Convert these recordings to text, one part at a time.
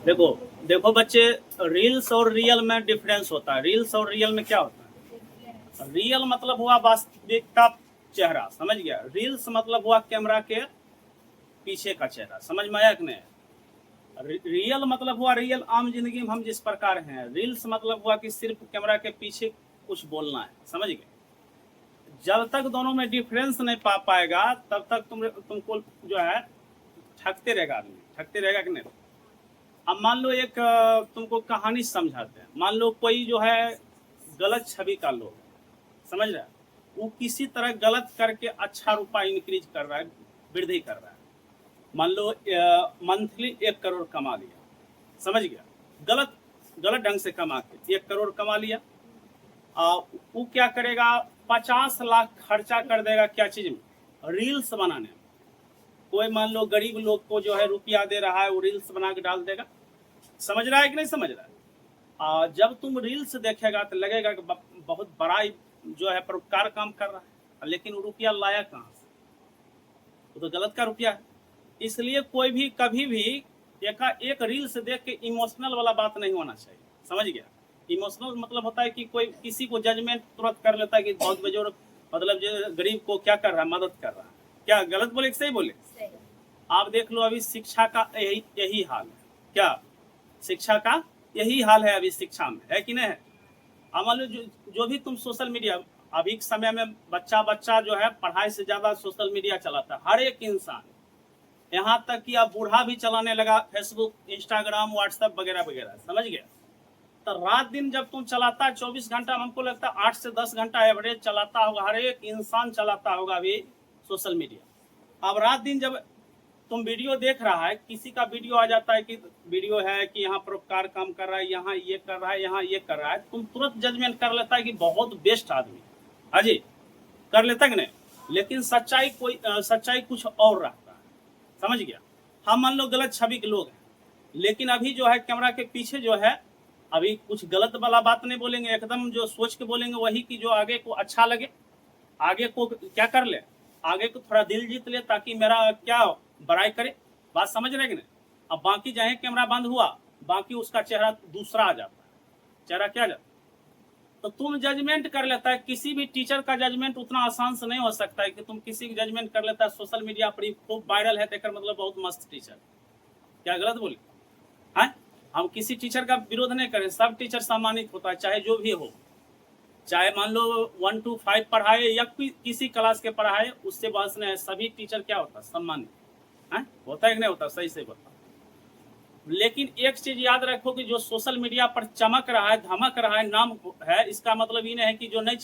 देखो देखो बच्चे, रील्स और रियल में डिफरेंस होता है। रील्स और रियल में क्या होता है? रियल मतलब हुआ वास्तविकता चेहरा, समझ गया। रील्स मतलब हुआ कैमरा के पीछे का चेहरा, समझ में आया कि नहीं? रियल मतलब हुआ रियल आम जिंदगी में हम जिस प्रकार हैं। रील्स मतलब हुआ कि सिर्फ कैमरा के पीछे कुछ बोलना है, समझ गए। जब तक दोनों में डिफरेंस नहीं पा पाएगा तब तक तुमको जो है ठगते रहेगा आदमी, ठगते रहेगा कि नहीं। अब मान लो एक तुमको कहानी समझाते हैं। मान लो कोई जो है गलत छवि का लोग, समझ रहा है, वो किसी तरह गलत करके अच्छा रुपया इंक्रीज कर रहा है, वृद्धि कर रहा है। मान लो मंथली 1 करोड़ कमा लिया, समझ गया। गलत गलत ढंग से कमा के 1 करोड़ कमा लिया। वो क्या करेगा, 50 लाख खर्चा कर देगा क्या चीज में, रील्स बनाने में। कोई मान लो गरीब लोग को जो है रुपया दे रहा है, वो रील्स बना के डाल देगा। समझ रहा है कि नहीं समझ रहा है? जब तुम रील्स देखेगा तो लगेगा कि बहुत बड़ा जो है परोपकार काम कर रहा है, लेकिन वो रुपया लाया कहाँ से? वो तो गलत का रुपया है। इसलिए कोई भी कभी भी एक रील्स देख के इमोशनल वाला बात नहीं होना चाहिए, समझ गया। इमोशनल मतलब होता है कि कोई किसी को जजमेंट तुरंत कर लेता है कि बहुत बुजुर्ग, मतलब जो गरीब को क्या कर रहा है, मदद कर रहा है। क्या गलत बोले कि सही बोले? आप देख लो, अभी शिक्षा का यही हाल है। क्या शिक्षा का यही हाल है अभी शिक्षा में, है कि नहीं है? अब मान लो जो भी तुम सोशल मीडिया, अभी के समय में बच्चा बच्चा जो है पढ़ाई से ज्यादा सोशल मीडिया चलाता है, हर एक इंसान। यहाँ तक कि अब बूढ़ा भी चलाने लगा फेसबुक, इंस्टाग्राम, व्हाट्सएप वगैरह वगैरह, समझ गया। तो रात दिन जब तुम चलाता है 24 घंटा, हमको लगता है 8 से 10 घंटा एवरेज चलाता होगा, हर एक इंसान चलाता होगा अभी सोशल मीडिया। अब रात दिन जब तुम वीडियो देख रहा है, किसी का वीडियो आ जाता है कि वीडियो है कि यहाँ परोपकार काम कर रहा है, यहाँ ये कर रहा है, यहाँ ये कर रहा है, तुम तुरंत जजमेंट कर लेता है कि बहुत बेस्ट आदमी। हाजी, कर लेता है कि नहीं? लेकिन सच्चाई कुछ और रहता है, समझ गया। हम मान लो गलत छवि के लोग हैं, लेकिन अभी जो है कैमरा के पीछे जो है, अभी कुछ गलत वाला बात नहीं बोलेंगे, एकदम जो सोच के बोलेंगे वही कि जो आगे को अच्छा लगे, आगे को क्या कर ले, आगे को थोड़ा दिल जीत ले, ताकि मेरा क्या बड़ाई करे। बात समझ रहे कि नहीं? अब बाकी चाहे कैमरा बंद हुआ, बाकी उसका चेहरा दूसरा आ जाता है, चेहरा क्या जाता। तो तुम जजमेंट कर लेता है। किसी भी टीचर का जजमेंट उतना आसान से नहीं हो सकता है कि तुम किसी की जजमेंट कर लेता है। सोशल मीडिया पर खूब वायरल है तो मतलब बहुत मस्त टीचर, क्या गलत बोले? हाँ, हम किसी टीचर का विरोध नहीं करें, सब टीचर सम्मानित होता है, चाहे जो भी हो। चाहे मान लो 1 to 5 पढ़ाए या किसी क्लास के पढ़ाए, उससे बहस नहीं है। सभी टीचर क्या होता है, सम्मानित है। होता है कि नहीं होता? सही से बता। लेकिन एक चीज याद रखो कि जो सोशल मीडिया पर चमक रहा है, धमक रहा है, नाम है, इसका मतलब ये नहीं है कि जो नहीं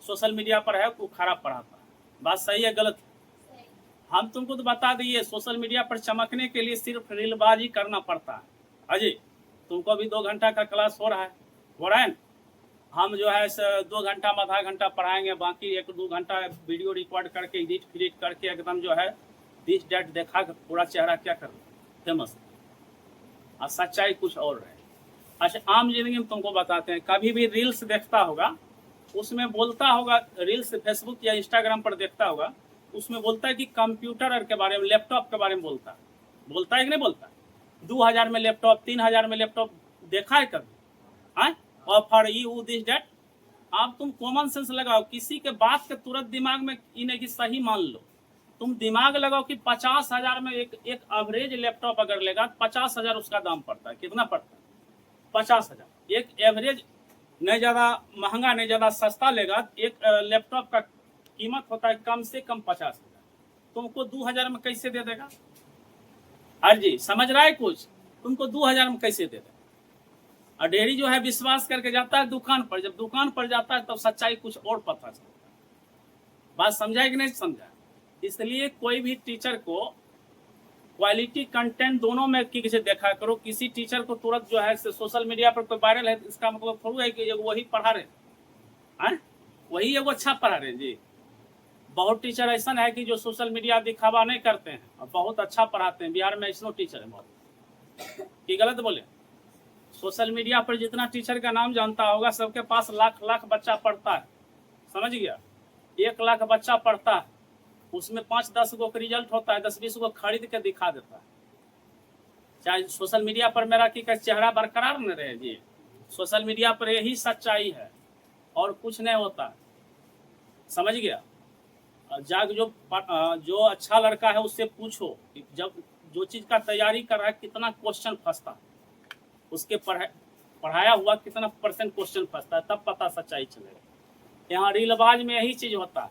सोशल मीडिया पर है वो खराब पढ़ाता है। बात सही है गलत? हम तुमको तो बता दिए, सोशल मीडिया पर चमकने के लिए सिर्फ रीलबाजी करना पड़ता है। अजय, तुमको अभी 2 घंटा का क्लास हो रहा है ना? हम जो है 2 घंटा में आधा घंटा पढ़ाएंगे, बाकी 1-2 घंटा वीडियो रिकॉर्ड करके एडिट फिडिट करके एकदम जो है दिस डेट देखा कर पूरा चेहरा क्या कर फेमस। और सच्चाई कुछ और है। अच्छा, आम जिंदगी में तुमको बताते हैं, कभी भी रील्स देखता होगा, उसमें बोलता होगा, रील्स फेसबुक या इंस्टाग्राम पर देखता होगा, उसमें बोलता है कि कंप्यूटर के बारे में, लैपटॉप के बारे में बोलता है कि नहीं बोलता? 2000 में लैपटॉप, 3000 में लैपटॉप देखा है कभी? हाँ, ऑफर यू दिस डेट। आप तुम कॉमन सेंस लगाओ, किसी के बात के तुरंत दिमाग में इन्हें कि सही मान लो। तुम दिमाग लगाओ कि 50,000 में एक एवरेज लैपटॉप अगर लेगा, 50,000 उसका दाम पड़ता है। कितना पड़ता है? 50,000। एक एवरेज, नहीं ज़्यादा महंगा नहीं ज़्यादा सस्ता लेगा, एक लैपटॉप का कीमत होता है कम से कम 50,000। तुमको 2,000 में कैसे दे देगा? हर जी समझ रहा है कुछ? तुमको 2,000 में कैसे दे देगा? और डेरी जो है विश्वास करके जाता है दुकान पर, जब दुकान पर जाता है तब सच्चाई कुछ और पता चलता है। बात समझा कि नहीं समझा? इसलिए कोई भी टीचर को क्वालिटी कंटेंट दोनों में की से देखा करो। किसी टीचर को तुरंत जो है सोशल मीडिया पर कोई वायरल है, इसका मतलब थोड़ा है कि वही पढ़ा रहे हैं, वही एगो अच्छा पढ़ा रहे जी। बहुत टीचर ऐसा है कि जो सोशल मीडिया दिखावा नहीं करते हैं और बहुत अच्छा पढ़ाते हैं। बिहार में ऐसा टीचर है बहुत, कि गलत बोले? सोशल मीडिया पर जितना टीचर का नाम जानता होगा, सबके पास लाख लाख बच्चा पढ़ता है, समझ गया। 1 लाख बच्चा पढ़ता है, उसमें 5-10 गो का रिजल्ट होता है, 10-20 गो खरीद के दिखा देता है, चाहे सोशल मीडिया पर मेरा की का चेहरा बरकरार न रहे जी, सोशल मीडिया पर यही सच्चाई है और कुछ नहीं होता, समझ गया। जाग जो अच्छा लड़का है उससे पूछो, जब जो चीज का तैयारी कर रहा है कितना क्वेश्चन फंसता, उसके पढ़ाया हुआ कितना % क्वेश्चन फंसता है, तब पता सच्चाई चलेगा। यहाँ रीलबाज में यही चीज होता है,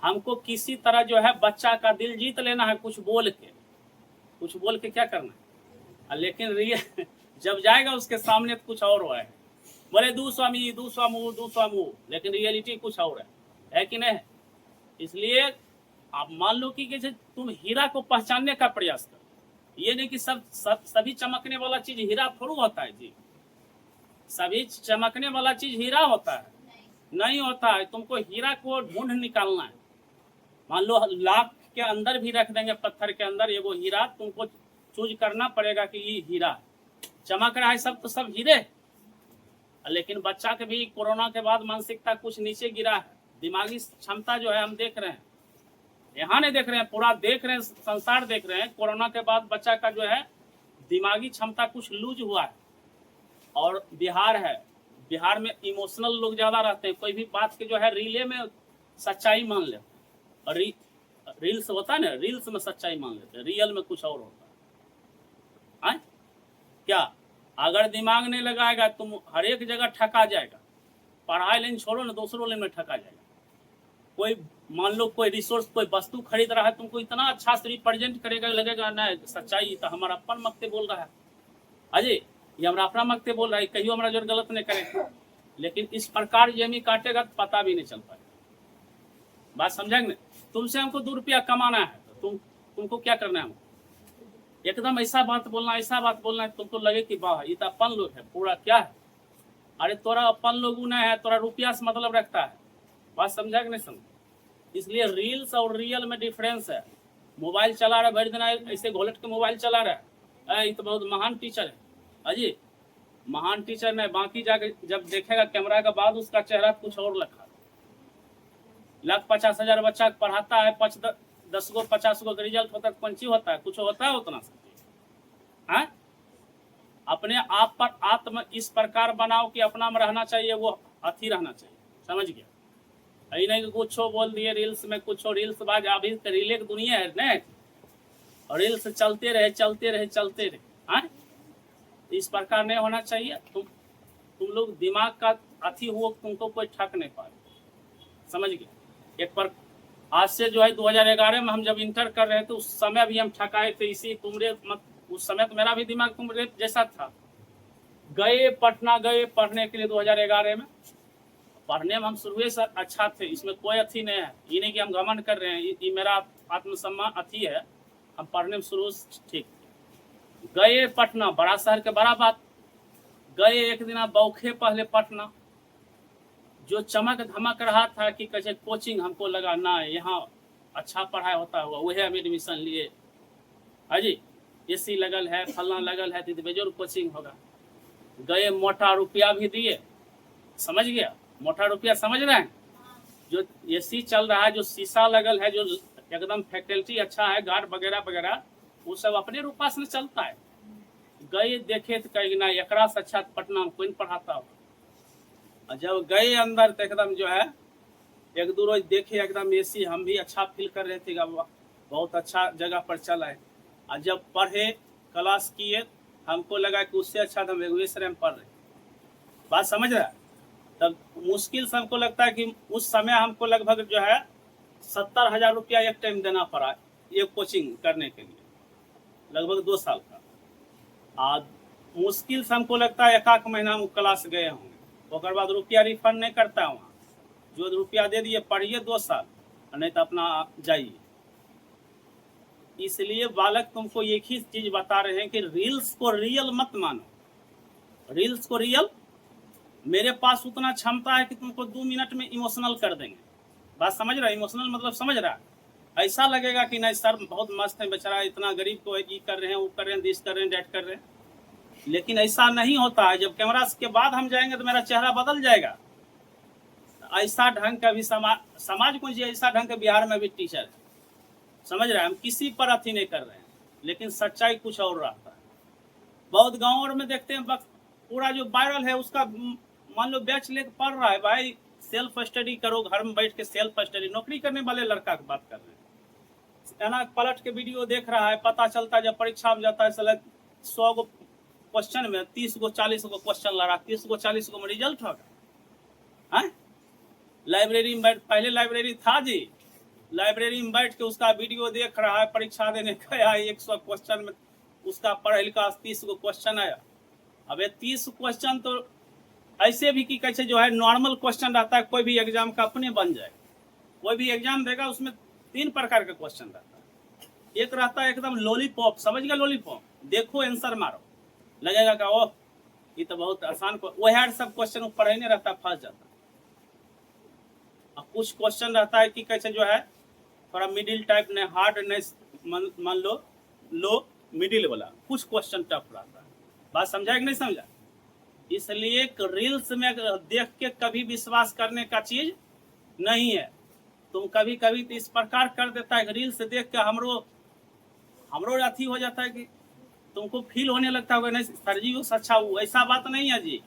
हमको किसी तरह जो है बच्चा का दिल जीत लेना है, कुछ बोल के क्या करना है, लेकिन रियल जब जाएगा उसके सामने तो कुछ और हुआ है, बोले दू स्वामी, लेकिन रियलिटी कुछ और है कि नहीं। इसलिए आप मान लो कि जैसे तुम हीरा को पहचानने का प्रयास करो, ये नहीं कि सभी चमकने वाला चीज हीरा थोड़ा होता है जी, सभी चमकने वाला चीज हीरा होता है नहीं होता है, तुमको हीरा को ढूंढ निकालना है। मान लो लाख के अंदर भी रख देंगे, पत्थर के अंदर ये वो हीरा, तुमको चूज करना पड़ेगा कि ये हीरा चमक रहा है, सब तो सब हीरे। लेकिन बच्चा के भी कोरोना के बाद मानसिकता कुछ नीचे गिरा है, दिमागी क्षमता जो है हम देख रहे हैं, यहाँ नहीं देख रहे हैं, पूरा देख रहे हैं, संसार देख रहे हैं। कोरोना के बाद बच्चा का जो है दिमागी क्षमता कुछ लूज हुआ है। और बिहार है, बिहार में इमोशनल लोग ज्यादा रहते हैं, कोई भी बात के जो है रीले में सच्चाई मान लेते हैं, और रील्स होता है ना, रील्स में सच्चाई मान लेते हैं, रियल में कुछ और होता है। क्या अगर दिमाग नहीं लगाएगा तुम हर एक जगह ठका जाएगा, पढ़ाई लाइन छोड़ो ना, दूसरों लाइन में ठका जाएगा। कोई मान लो कोई रिसोर्स, कोई वस्तु खरीद रहा है, तुमको इतना अच्छा से रिप्रेजेंट करेगा, लगेगा ना सच्चाई तो हमारा अपन मकते बोल रहा है, अजय ये हमारा अपना मकते बोल रहा है, कहीं हमारा जो गलत नहीं करेगा। लेकिन इस प्रकार जमी काटेगा तो पता भी नहीं चल पाएगा। बात समझेंगे? तुमसे हमको 2 रुपया कमाना है, तो तुमको क्या करना है, एकदम ऐसा बात बोलना है, तुमको लगे कि वाह ये तो अपन लोग है, पूरा क्या है, अरे तोरा अपन लोग नहीं है, तोरा रुपया से मतलब रखता है। बात समझा कि नहीं समझ? इसलिए रील्स और रियल में डिफरेंस है। मोबाइल चला रहा है भर दिन, ऐसे घोलट के मोबाइल चला रहा है, ये तो बहुत महान टीचर है। अजी महान टीचर नहीं, बाकी जाके जब देखेगा कैमरा के बाद उसका चेहरा कुछ और लखा। 1,50,000 बच्चा पढ़ाता है, 10 गो 50 गो रिजल्ट होता है, पंची होता है, कुछ होता है उतना है? अपने आप पर आत्म इस प्रकार बनाओ कि अपना में रहना चाहिए, वो अथी रहना चाहिए, समझ गया? यही नहीं कि कुछ बोल दिए रील्स में, कुछ रील्स बाज, अभी रीले की दुनिया है नहीं, रील्स चलते रहे हाँ, इस प्रकार नहीं होना चाहिए। तुम लोग दिमाग का अथी हो, तुमको कोई ठक नहीं पाए, समझ गए? एक पर आज से जो है 2011 में हम जब इंटर कर रहे थे, उस समय भी हम ठकाए थे, इसी तुमरे उस समय तो मेरा भी दिमाग तुमरे जैसा था। गए पटना, गए पढ़ने के लिए 2011 में, पढ़ने में हम शुरू से अच्छा थे, इसमें कोई अथी नहीं है, ये नहीं कि हम घमंड कर रहे हैं, ये मेरा आत्मसम्मान अथी है, हम पढ़ने में शुरू ठीक। गए पटना, बड़ा शहर के बड़ा बात, गए एक दिन बौखे पहले पटना, जो चमक धमक रहा था कि कैसे कोचिंग, हमको लगा ना यहाँ अच्छा पढ़ाई होता हुआ, वही हम एडमिशन लिए। हाजी एसी लगल है, फलना लगल है, तो बेजोर कोचिंग होगा। गए, मोटा रुपया भी दिए, समझ गया? मोटा रुपया समझ रहे हैं? जो एसी चल रहा है, जो शीशा लगल है, जो एकदम फैकल्टी अच्छा है, गार्ड वगैरह वगैरह, वो सब अपने रूपा से चलता है। गए देखे तो कहीं ना एकरा से अच्छा पटना में कोई पढ़ाता हो। जब गए अंदर तो एकदम जो है 1-2 रोज देखे, एकदम एसी, हम भी अच्छा फील कर रहे थे, बहुत अच्छा जगह पर चला है। और जब पढ़े, क्लास किए, हमको लगा कि उससे अच्छा हम बेगूसराय में पढ़ रहे। बात समझ रहा है? तब मुश्किल से हमको लगता है कि उस समय हमको लगभग जो है 70,000 रुपया एक टाइम देना पड़ा ये कोचिंग करने के लिए, लगभग 2 साल का। और मुश्किल से हमको लगता है 1 महीना में क्लास गए होंगे, उसके बाद रुपया रिफंड नहीं करता है वहाँ, जो रुपया दे दिए पढ़िए 2 साल, नहीं तो अपना जाइए। इसलिए बालक तुमको एक ही चीज बता रहे हैं कि रील्स को रियल मत मानो। रील्स को रियल, मेरे पास उतना क्षमता है कि तुमको 2 मिनट में इमोशनल कर देंगे। बात समझ रहा है? इमोशनल मतलब समझ रहा है? ऐसा लगेगा कि नहीं सर बहुत मस्त है, बेचारा इतना गरीब को ये कर रहे हैं, वो कर रहे हैं, दिस कर रहे हैं, डेट कर रहे हैं। लेकिन ऐसा नहीं होता है। जब कैमरा के बाद हम जाएंगे तो मेरा चेहरा बदल जाएगा। ऐसा ढंग का भी समाज को, ऐसा ढंग का बिहार में भी टीचर है, समझ रहे हैं? हम किसी पर अथी नहीं कर रहे हैं, लेकिन सच्चाई कुछ और रहता है। बहुत गाँव में देखते हैं पूरा जो वायरल है उसका मान लो बैच लेके पढ़ रहा है। भाई सेल्फ स्टडी करो, घर में बैठ के सेल्फ स्टडी, नौकरी करने वाले लड़का की बात कर रहे हैं। है ना, पलट के वीडियो देख रहा है, पता चलता है जब परीक्षा में जाता है साला 100 गो क्वेश्चन में 30 गो 40 गो क्वेश्चन ला रहा, 30 गो 40 गो में रिजल्ट होगा। लाइब्रेरी में बैठ, पहले लाइब्रेरी था जी, लाइब्रेरी में बैठ के उसका वीडियो देख रहा है, परीक्षा देने गया 100 क्वेश्चन में उसका पढ़ लिखा 30 गो क्वेश्चन आया। अब ये 30 क्वेश्चन तो ऐसे भी कि कैसे जो है नॉर्मल क्वेश्चन रहता है, कोई भी एग्जाम का अपने बन जाए। कोई भी एग्जाम देगा उसमें 3 प्रकार का क्वेश्चन रहता है। एक रहता है एकदम लॉलीपॉप, समझ गया लॉलीपॉप, देखो आंसर मारो, लगेगा कि ओह ये तो बहुत आसान, वह सब क्वेश्चन ऊपर ही नहीं रहता, फंस जाता। अब कुछ क्वेश्चन रहता है कि कैसे जो है थोड़ा मिडिल टाइप, ने हार्ड नहीं, मान लो लो मिडिल वाला, कुछ क्वेश्चन टफ रहता है। बात समझा कि नहीं समझा? इसलिए रील्स में देख के कभी विश्वास करने का चीज नहीं है। तुम कभी कभी तो इस प्रकार कर देता है, रील्स देख के हमरो अथी हो जाता है कि तुमको फील होने लगता है नहीं सर जी उस अच्छा हुआ, ऐसा बात नहीं है जी।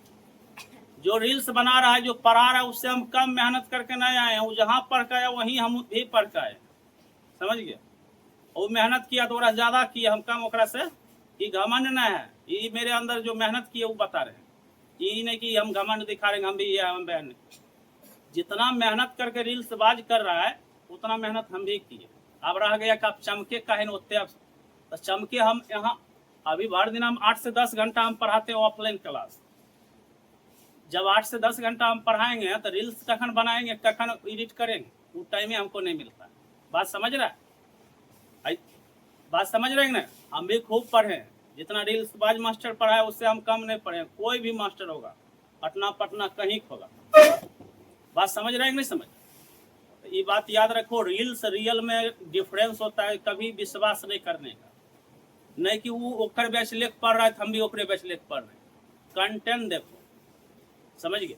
जो रील्स बना रहा है, जो पढ़ा रहा है, उससे हम कम मेहनत करके नहीं आए हैं। वो जहाँ पढ़ के आया वहीं हम भी पढ़ के आए, समझ गए। और मेहनत किया थोड़ा ज्यादा किया, हम कम ओकरा से, ये घमंड न है, ये मेरे अंदर जो मेहनत की है वो बता रहे हैं। ये नहीं कि हम घमंड दिखा रहे हैं, हम भी ये हम बयान नहीं। जितना मेहनत करके रील्स बाज कर रहा है उतना मेहनत हम भी किए। अब रह गया कि आप चमके कहे न होते, तो चमके हम यहाँ अभी भर दिन हम 8 से 10 घंटा हम पढ़ाते हैं ऑफलाइन क्लास। जब 8 से 10 घंटा हम पढ़ाएंगे तो रील्स कखन बनाएंगे, कखन एडिट करेंगे, वो टाइम हमको नहीं मिलता। बात समझ रहा है? बात समझ रहे हैं ना? हम भी खूब पढ़े, जितना रील्स बाज मास्टर पढ़ा है उससे हम कम नहीं पढ़े। कोई भी मास्टर होगा पटना कहीं होगा। बात समझ रहे हैं नहीं समझ? तो ये बात याद रखो, रील्स रियल में डिफरेंस होता है। कभी विश्वास नहीं करने का, नहीं कि वो ओकर बैच लेख पढ़ रहा है तो हम भी ओकरे बैच लेख पढ़ रहे हैं। कंटेंट देखो, समझ गए?